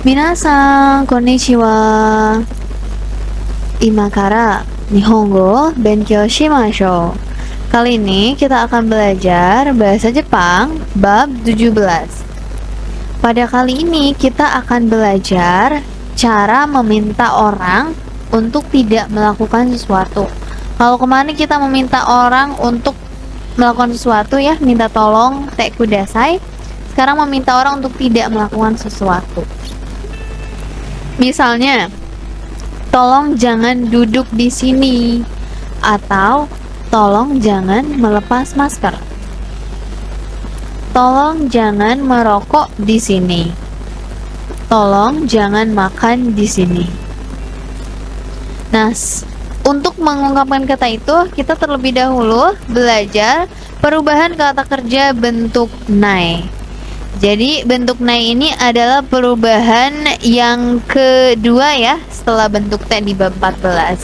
Minasan, konnichiwa. Imakara Nihongo Benkyou Shimashou. Kali ini kita akan belajar bahasa Jepang bab 17. Pada kali ini kita akan belajar cara meminta orang untuk tidak melakukan sesuatu. Kalau kemarin kita meminta orang untuk melakukan sesuatu ya, minta tolong te kudasai. Sekarang meminta orang untuk tidak melakukan sesuatu. Misalnya, tolong jangan duduk di sini, atau tolong jangan melepas masker. Tolong jangan merokok di sini. Tolong jangan makan di sini. Nah, untuk mengungkapkan kata itu, kita terlebih dahulu belajar perubahan kata kerja bentuk nai. Jadi bentuk nai ini adalah perubahan yang kedua ya setelah bentuk te di bab 14.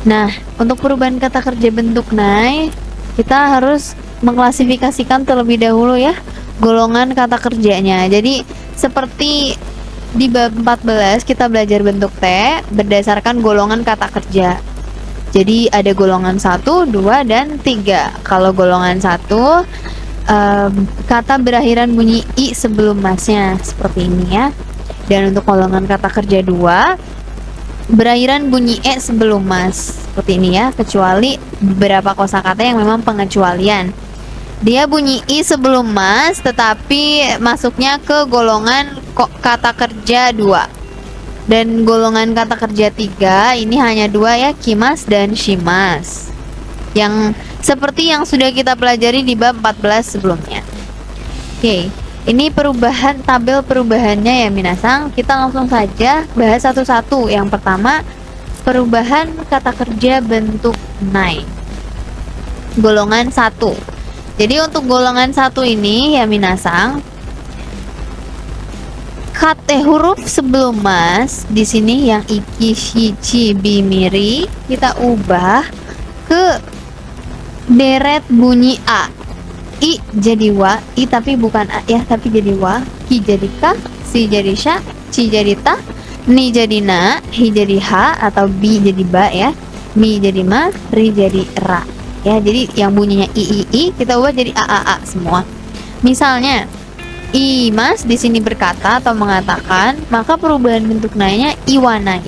Nah, untuk perubahan kata kerja bentuk nai, kita harus mengklasifikasikan terlebih dahulu ya golongan kata kerjanya. Jadi seperti di bab 14 kita belajar bentuk te berdasarkan golongan kata kerja. Jadi ada golongan 1, 2, dan 3. Kalau golongan 1 kata berakhiran bunyi i sebelum masnya seperti ini ya. Dan untuk golongan kata kerja 2 berakhiran bunyi e sebelum mas seperti ini ya, kecuali beberapa kosakata yang memang pengecualian. Dia bunyi i sebelum mas tetapi masuknya ke golongan kata kerja 2. Dan golongan kata kerja 3 ini hanya 2 ya, kimas dan shimas. Yang seperti yang sudah kita pelajari di bab 14 sebelumnya. Oke, ini perubahan tabel perubahannya ya minasang. Kita langsung saja bahas satu-satu. Yang pertama, perubahan kata kerja bentuk nai. Golongan 1. Jadi untuk golongan 1 ini ya minasang, kate huruf sebelum mas di sini yang iki, shichi, bimiri kita ubah ke deret bunyi a. I jadi wa, i tapi bukan a ya, tapi jadi wa. Ki jadi ka, si jadi sha, ci jadi ta, ni jadi na, hi jadi ha atau bi jadi ba ya, mi jadi ma, ri jadi ra ya. Jadi yang bunyinya i kita ubah jadi a semua. Misalnya i mas di sini berkata atau mengatakan, maka perubahan bentuk nainya iwanai.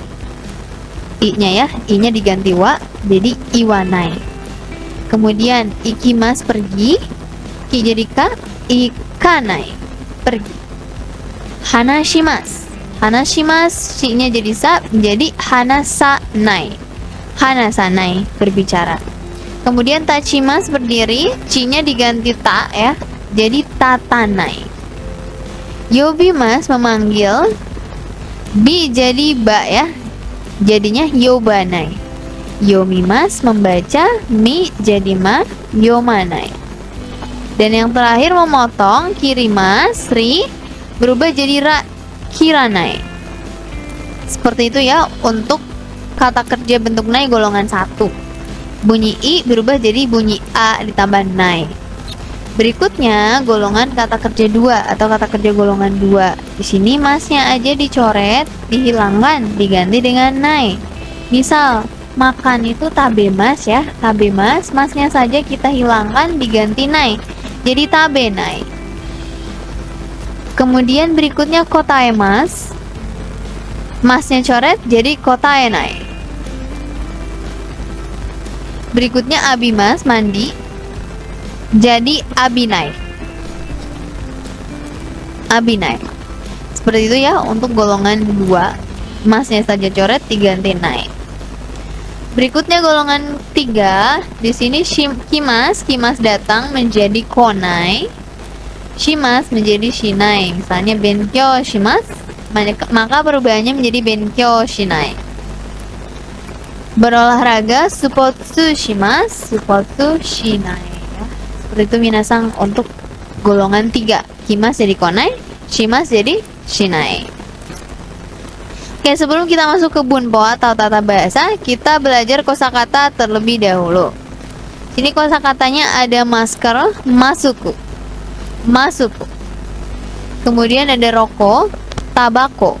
I-nya ya, i-nya diganti wa jadi iwanai. Kemudian ikimas pergi, ki jadi ka, ikanai pergi. Hanashimas, hanashimas shi-nya jadi sa menjadi hanasanai. Hanasanai berbicara. Kemudian tachimas berdiri, ci-nya diganti ta ya, jadi tatanai. Yobimas memanggil, bi jadi ba ya, jadinya yobanai. Yomimas membaca, mi jadi ma, yomanai. Dan yang terakhir memotong, kirimas, ri berubah jadi ra, kiranai. Seperti itu ya untuk kata kerja bentuk nai golongan 1. Bunyi i berubah jadi bunyi a ditambah nai. Berikutnya golongan kata kerja 2 atau kata kerja golongan 2. Di sini masnya aja dicoret, dihilangkan, diganti dengan nai. Misal makan itu tabemas ya, tabemas, masnya saja kita hilangkan diganti nai jadi tabenai. Kemudian berikutnya kotaemas, masnya coret jadi kotaenai. Berikutnya abimas mandi jadi abinai. Abinai. Seperti itu ya untuk golongan 2, masnya saja coret diganti nai. Berikutnya golongan 3, di sini kimas, kimas datang menjadi konai, shimas menjadi shinai. Misalnya benkyo shimas, maka perubahannya menjadi benkyo shinai. Berolahraga supotsu shimas, supotsu shinai ya. Seperti itu minasang untuk golongan 3, kimas jadi konai, shimas jadi shinai. Oke, sebelum kita masuk ke bunpo atau tata bahasa, kita belajar kosakata terlebih dahulu. Sini kosakatanya ada masker, masuku. Masuku. Kemudian ada roko, tabako.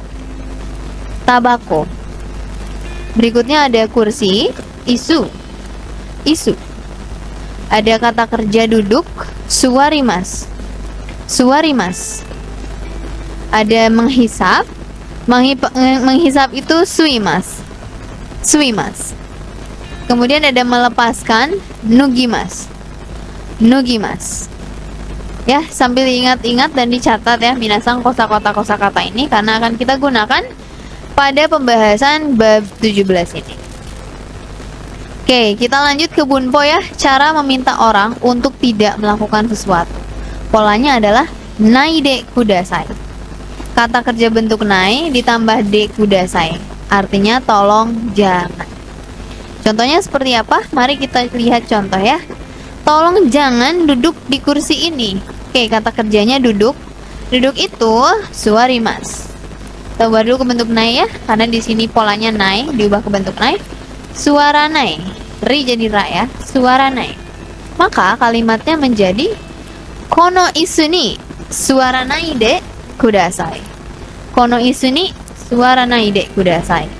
Tabako. Berikutnya ada kursi, isu. Isu. Ada kata kerja duduk, suwarimas. Suwarimas. Ada menghisap. Menghisap itu suimas. Suimas. Kemudian ada melepaskan, nugimas. Nugimas. Ya, sambil ingat-ingat dan dicatat ya minasang kosakata ini karena akan kita gunakan pada pembahasan bab 17 ini. Oke, kita lanjut ke bunpo ya. Cara meminta orang untuk tidak melakukan sesuatu. Polanya adalah naide kudasai. Kata kerja bentuk nai ditambah de kudasai. Artinya tolong jangan. Contohnya seperti apa? Mari kita lihat contoh ya. Tolong jangan duduk di kursi ini. Oke, kata kerjanya duduk. Duduk itu suwarimas. Kita ubah dulu ke bentuk nai ya, karena di sini polanya nai, diubah ke bentuk nai. Suara nai, ri jadi ra ya, suara nai. Maka kalimatnya menjadi kono isuni suara nai de kudasai. Kono isuni suara nai de kudasai.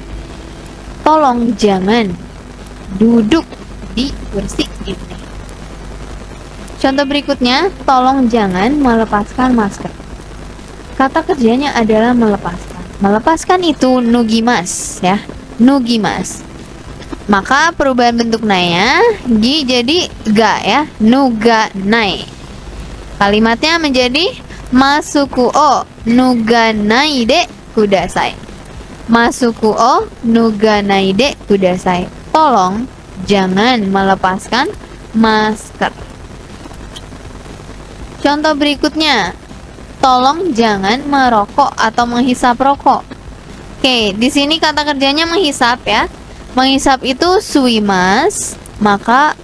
Tolong jangan duduk di kursi ini. Contoh berikutnya, tolong jangan melepaskan masker. Kata kerjanya adalah melepaskan. Melepaskan itu nugimas ya, nugimas. Maka perubahan bentuk naya gi jadi ga ya, nuga nai. Kalimatnya menjadi masuku o nuga nai de kudasai. Masuku o nuga nai de kudasai. Tolong jangan melepaskan masker. Contoh berikutnya, tolong jangan merokok atau menghisap rokok. Oke, di sini kata kerjanya menghisap ya. Menghisap itu suimas, maka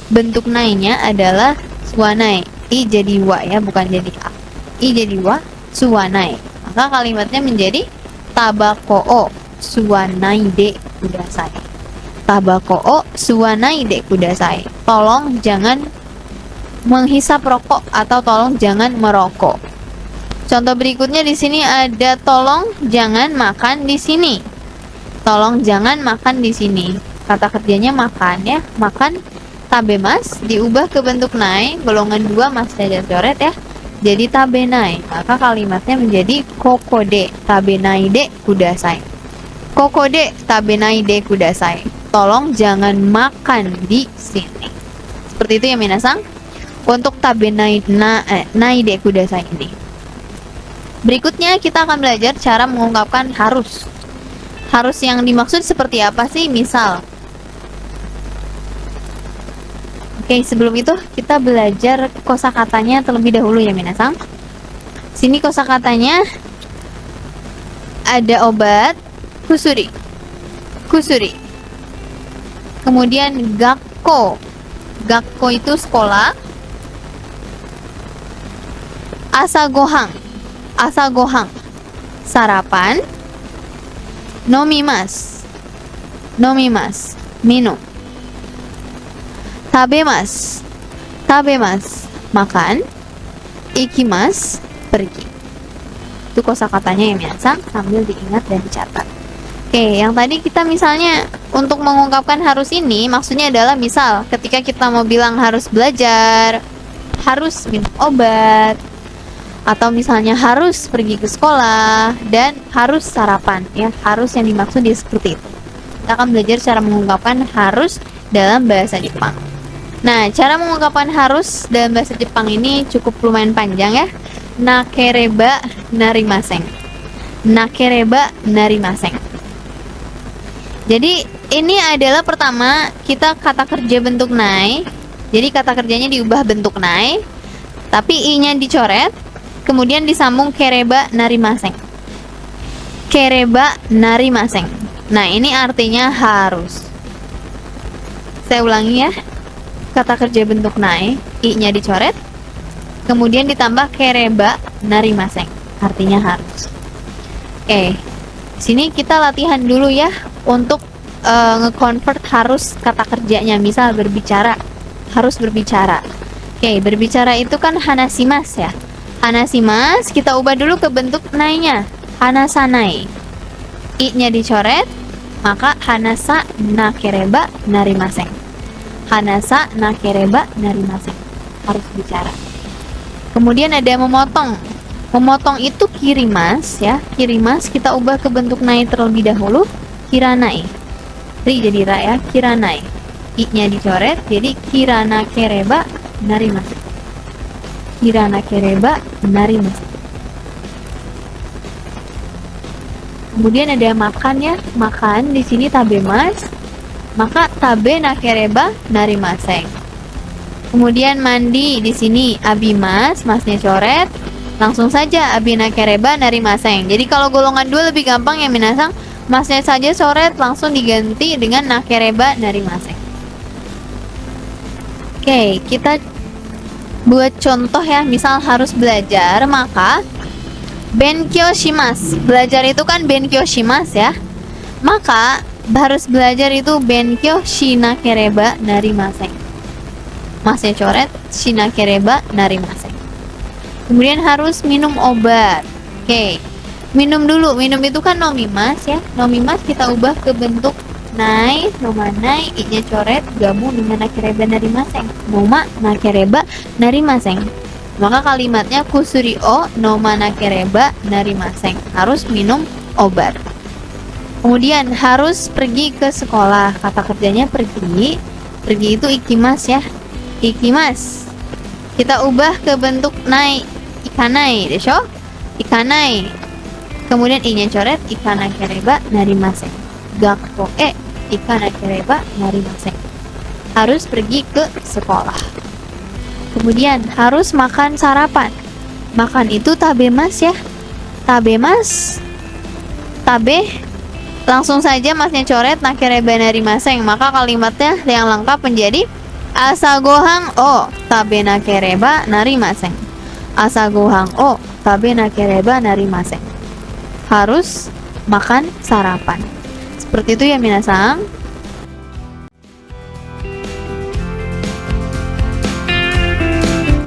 bentuk nainya adalah suanai. I jadi wa ya, bukan jadi a. I jadi wa, suanai. Maka kalimatnya menjadi tabako o suanai de kudasai. Tabako o suanai de kudasai. Tolong jangan menghisap rokok atau tolong jangan merokok. Contoh berikutnya di sini ada tolong jangan makan di sini. Tolong jangan makan di sini. Kata kerjanya makan ya, makan tabemas diubah ke bentuk nai, golongan 2 mas saja coret ya. Jadi tabenai. Maka kalimatnya menjadi kokode tabenai de kudasai. Kokode tabenai de kudasai. Tolong jangan makan di sini. Seperti itu ya minasang. Untuk tabenai nai de kudasai ini. Berikutnya kita akan belajar cara mengungkapkan harus. Harus yang dimaksud seperti apa sih? Misal. Oke, sebelum itu kita belajar kosakatanya terlebih dahulu ya minasang. Sini kosakatanya ada obat, kusuri. Kusuri. Kemudian gakko. Gakko itu sekolah. Asagohang. Asagohang, sarapan. Nomimas, nomimas, minum. Tabemas, tabemas, makan. Ikimas, pergi. Itu kosakatanya ya minasang, sambil diingat dan dicatat. Oke, yang tadi kita misalnya untuk mengungkapkan harus ini maksudnya adalah misal ketika kita mau bilang harus belajar, harus minum obat, atau misalnya harus pergi ke sekolah dan harus sarapan ya, harus yang dimaksud dia seperti itu. Kita akan belajar cara mengungkapkan harus dalam bahasa Jepang. Nah, cara mengungkapkan harus dalam bahasa Jepang ini cukup lumayan panjang ya. Nakereba narimaseng. Nakereba narimaseng. Jadi ini adalah pertama kita kata kerja bentuk nai. Jadi kata kerjanya diubah bentuk nai, tapi i-nya dicoret. Kemudian disambung kereba narimaseng. Kereba narimaseng. Nah, ini artinya harus. Saya ulangi ya. Kata kerja bentuk nai, i-nya dicoret. Kemudian ditambah kereba narimaseng. Artinya harus. Oke. Sini kita latihan dulu ya untuk nge-convert harus kata kerjanya. Misal berbicara, harus berbicara. Oke, berbicara itu kan hanasimas ya. Hanasimas kita ubah dulu ke bentuk nainya. hanasanai. I-nya dicoret, maka hanasa nakereba narimaseng. Hanasa nakereba narimaseng. Harus bicara. Kemudian ada memotong. Memotong itu kirimas ya. Kirimas kita ubah ke bentuk nai terlebih dahulu. Kiranai. Ri jadi ra ya. Kiranai. I-nya dicoret jadi kirana kereba narimaseng. Kirana kereba narimaseng. Kemudian ada makan ya, makan di sini tabemas, maka tabe nakereba narimaseng. Kemudian mandi di sini abimas, masnya coret, langsung saja abi nakereba narimaseng. Jadi kalau golongan 2 lebih gampang ya minasang, masnya saja coret langsung diganti dengan nakereba narimaseng. Oke, kita buat contoh ya, misal harus belajar, maka benkyo shimasu. Belajar itu kan benkyo shimasu ya. Maka harus belajar itu benkyo shinakereba narimaseng. Masnya coret shinakereba narimaseng. Kemudian harus minum obat. Oke. Minum dulu. Minum itu kan nomimas ya. Nomimas kita ubah ke bentuk nai, nomanai, i-nya coret gabung dengan nakereba narimaseng. Noma nakereba narimaseng. Maka kalimatnya kusuri o noma nakereba narimaseng. Harus minum obat. Kemudian harus pergi ke sekolah. Kata kerjanya pergi. Pergi itu ikimas ya. Ikimas. Kita ubah ke bentuk nai. Ikanai desho. Ikanai. Kemudian i-nya coret ikanakereba narimaseng. Gakko e ikanakereba narimaseng. Harus pergi ke sekolah. Kemudian harus makan sarapan. Makan itu tabemas ya. Tabemas. Tabe. Langsung saja masnya coret nakereba narimaseng. Maka kalimatnya yang lengkap menjadi asagohang o tabe nakereba narimaseng. Asagohang o tabe nakereba narimaseng. Harus makan sarapan. Seperti itu ya minasang.